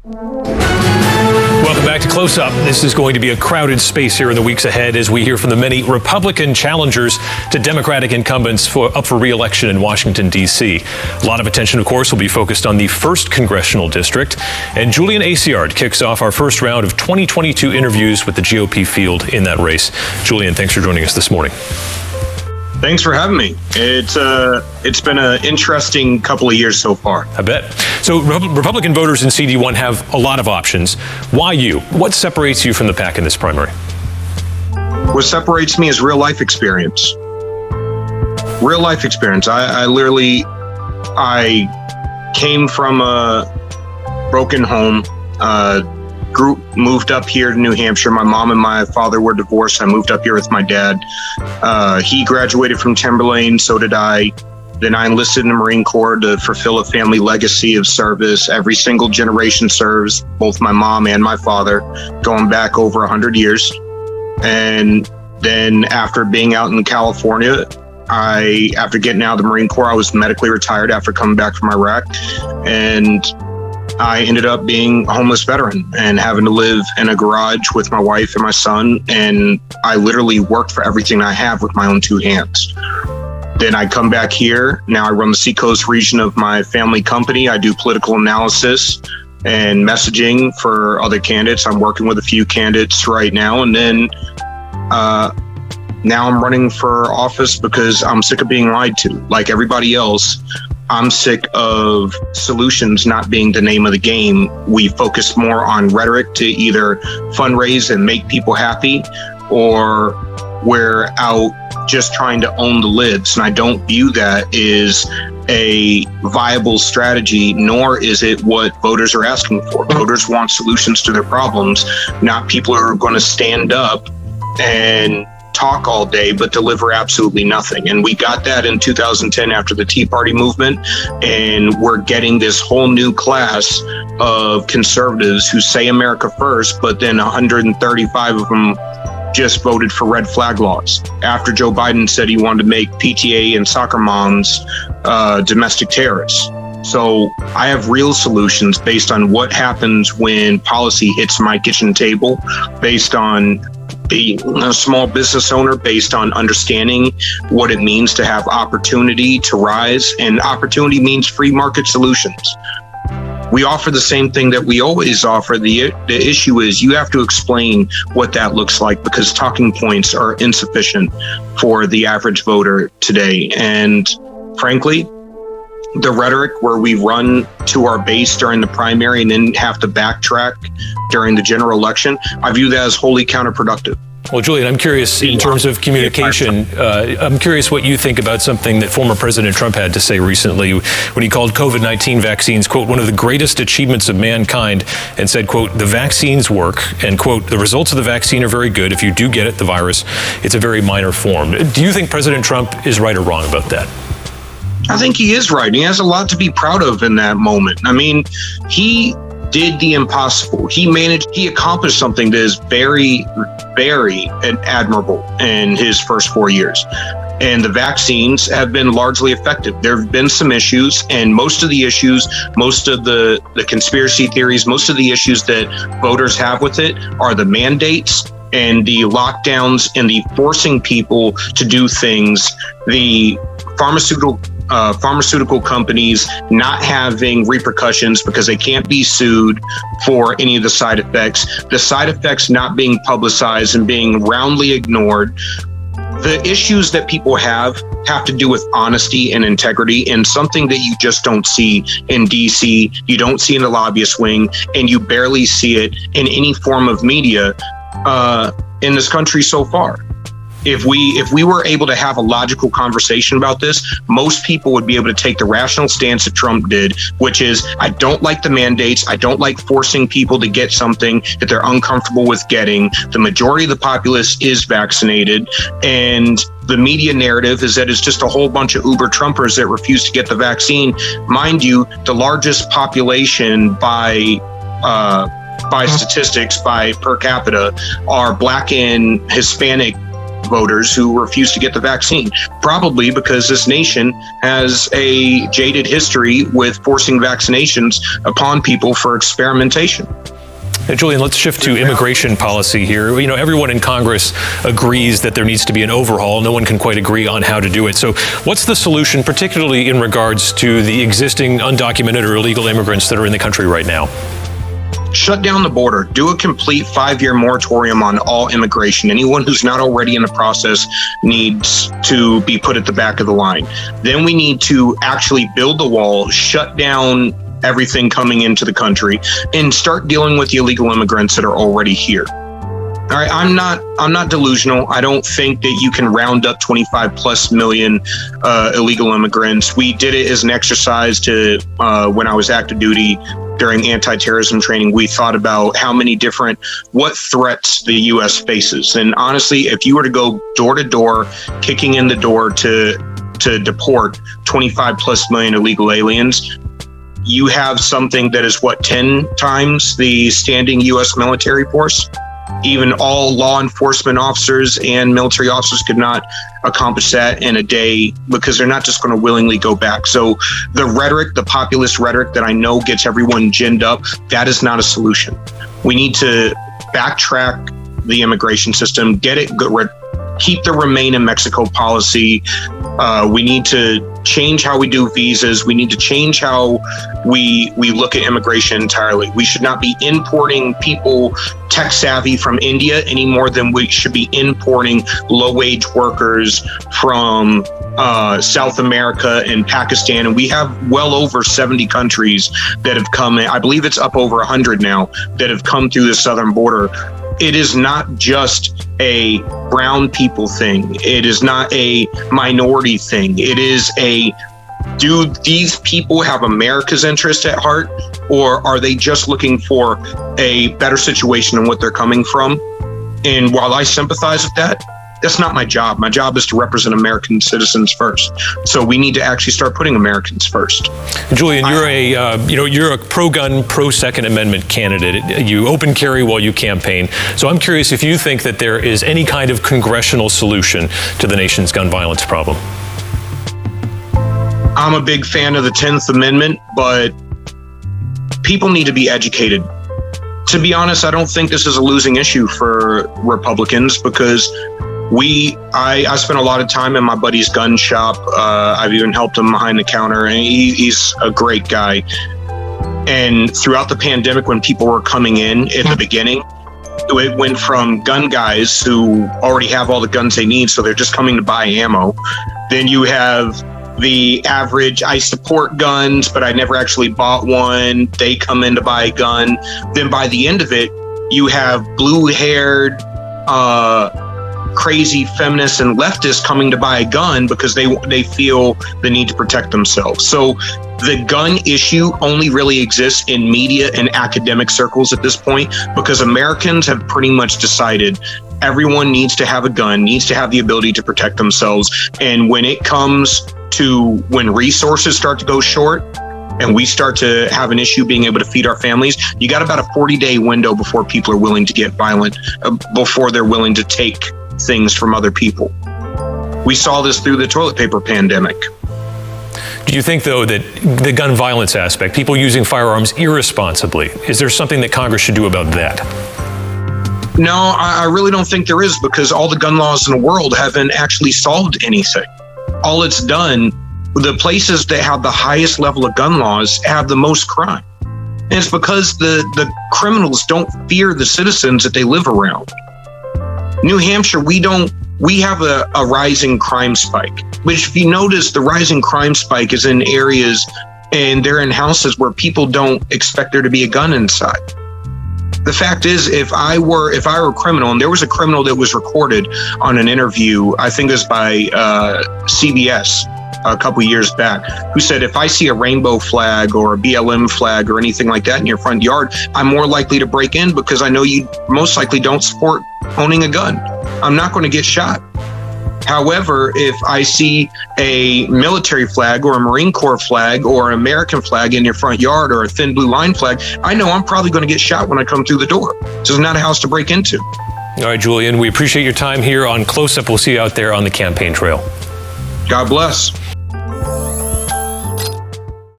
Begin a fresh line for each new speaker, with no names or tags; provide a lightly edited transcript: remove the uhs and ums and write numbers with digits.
Welcome back to Close Up. This is going to be a crowded space here in the weeks ahead as we hear from the many Republican challengers to Democratic incumbents up for re-election in Washington, D.C. A lot of attention, of course, will be focused on the 1st Congressional District. And Julian Acciard kicks off our first round of 2022 interviews with the GOP field in that race. Julian, thanks for joining us this morning.
Thanks for having me. It's been an interesting couple of years so far.
I bet. So Republican voters in CD1 have a lot of options. Why you? What separates you from the pack in this primary?
What separates me is real life experience. Real life experience. I came from a broken home, moved up here to New Hampshire. My mom and my father were divorced. I moved up here with my dad. He graduated from Timberlane, so did I. Then I enlisted in the Marine Corps to fulfill a family legacy of service. Every single generation serves, both my mom and my father, going back over 100 years. And then after being out in California, after getting out of the Marine Corps, I was medically retired after coming back from Iraq. And I ended up being a homeless veteran and having to live in a garage with my wife and my son. And I literally worked for everything I have with my own two hands. Then I come back here. Now I run the Seacoast region of my family company. I do political analysis and messaging for other candidates. I'm working with a few candidates right now. And then now I'm running for office because I'm sick of being lied to. Like everybody else, I'm sick of solutions not being the name of the game. We focus more on rhetoric to either fundraise and make people happy, or we're out just trying to own the libs. And I don't view that as a viable strategy, nor is it what voters are asking for. Voters want solutions to their problems, not people who are going to stand up and talk all day but deliver absolutely nothing. And we got that in 2010 after the Tea Party movement, and we're getting this whole new class of conservatives who say America first, but then 135 of them just voted for red flag laws after Joe Biden said he wanted to make PTA and soccer moms domestic terrorists. So I have real solutions based on what happens when policy hits my kitchen table, based on being a small business owner, based on understanding what it means to have opportunity to rise. And opportunity means free market solutions. We offer the same thing that we always offer. The issue is you have to explain what that looks like, because talking points are insufficient for the average voter today. And frankly, the rhetoric where we run to our base during the primary and then have to backtrack during the general election, I view that as wholly counterproductive.
Well, Julian, I'm curious in terms of communication. I'm curious what you think about something that former President Trump had to say recently when he called COVID-19 vaccines, quote, one of the greatest achievements of mankind, and said, quote, the vaccines work, and quote, the results of the vaccine are very good. If you do get it, the virus, it's a very minor form. Do you think President Trump is right or wrong about that?
I think he is right. He has a lot to be proud of in that moment. I mean, he did the impossible. He accomplished something that is very, very admirable in his first 4 years. And the vaccines have been largely effective. There have been some issues, and most of the issues, most of the conspiracy theories, most of the issues that voters have with it are the mandates and the lockdowns and the forcing people to do things, the pharmaceutical companies not having repercussions because they can't be sued for any of the side effects not being publicized and being roundly ignored. The issues that people have to do with honesty and integrity, and something that you just don't see in DC, you don't see in the lobbyist wing, and you barely see it in any form of media in this country so far. If we were able to have a logical conversation about this, most people would be able to take the rational stance that Trump did, which is, I don't like the mandates. I don't like forcing people to get something that they're uncomfortable with getting. The majority of the populace is vaccinated, and the media narrative is that it's just a whole bunch of Uber Trumpers that refuse to get the vaccine. Mind you, the largest population by statistics, by per capita, are Black and Hispanic voters who refuse to get the vaccine, probably because this nation has a jaded history with forcing vaccinations upon people for experimentation.
Hey, Julian, let's shift to immigration policy here. You know, everyone in Congress agrees that there needs to be an overhaul. No one can quite agree on how to do it. So what's the solution, particularly in regards to the existing undocumented or illegal immigrants that are in the country right now?
Shut down the border. Do a complete 5-year moratorium on all immigration. Anyone who's not already in the process needs to be put at the back of the line. Then we need to actually build the wall, shut down everything coming into the country, and start dealing with the illegal immigrants that are already here. All right, I'm not delusional. I don't think that you can round up 25 plus million illegal immigrants. We did it as an exercise to when I was active duty during anti-terrorism training. We thought about what threats the U.S. faces. And honestly, if you were to go door to door, kicking in the door to deport 25 plus million illegal aliens, you have something that is 10 times the standing U.S. military force. Even all law enforcement officers and military officers could not accomplish that in a day, because they're not just going to willingly go back. So the rhetoric, the populist rhetoric that I know gets everyone ginned up, that is not a solution. We need to backtrack the immigration system, keep the Remain in Mexico policy. We need to change how we do visas. We need to change how we look at immigration entirely. We should not be importing people tech savvy from India any more than we should be importing low-wage workers from South America and Pakistan. And we have well over 70 countries that have come in. I believe it's up over 100 now that have come through the southern border. It is not just a brown people thing. It is not a minority thing. It is do these people have America's interest at heart, or are they just looking for a better situation than what they're coming from? And while I sympathize with that, that's not my job. My job is to represent American citizens first. So we need to actually start putting Americans first.
Julian, you're a pro-gun, pro-Second Amendment candidate. You open carry while you campaign. So I'm curious if you think that there is any kind of congressional solution to the nation's gun violence problem.
I'm a big fan of the 10th Amendment, but people need to be educated. To be honest, I don't think this is a losing issue for Republicans, because I spent a lot of time in my buddy's gun shop. I've even helped him behind the counter, and he's a great guy. And throughout the pandemic, when people were coming in at the beginning, it went from gun guys who already have all the guns they need, so they're just coming to buy ammo. Then you have the average, I support guns, but I never actually bought one. They come in to buy a gun. Then by the end of it, you have blue-haired, crazy feminists and leftists coming to buy a gun because they feel the need to protect themselves. So the gun issue only really exists in media and academic circles at this point, because Americans have pretty much decided everyone needs to have a gun, needs to have the ability to protect themselves. And when it comes to when resources start to go short and we start to have an issue being able to feed our families, you got about a 40-day window before people are willing to get violent, before they're willing to take things from other people. We saw this through the toilet paper pandemic.
Do you think, though, that the gun violence aspect, people using firearms irresponsibly, is there something that Congress should do about that?
No, I really don't think there is, because all the gun laws in the world haven't actually solved anything. All it's done, the places that have the highest level of gun laws have the most crime. And it's because the criminals don't fear the citizens that they live around. New Hampshire, we have a rising crime spike. But if you notice, the rising crime spike is in areas, and they're in houses where people don't expect there to be a gun inside. The fact is, if I were a criminal, and there was a criminal that was recorded on an interview, I think it was by CBS a couple years back, who said, if I see a rainbow flag or a BLM flag or anything like that in your front yard, I'm more likely to break in, because I know you most likely don't support owning a gun. I'm not going to get shot. However, if I see a military flag or a Marine Corps flag or an American flag in your front yard, or a thin blue line flag, I know I'm probably going to get shot when I come through the door. So it's not a house to break into.
All right, Julian, we appreciate your time here on Close Up. We'll see you out there on the campaign trail.
God bless.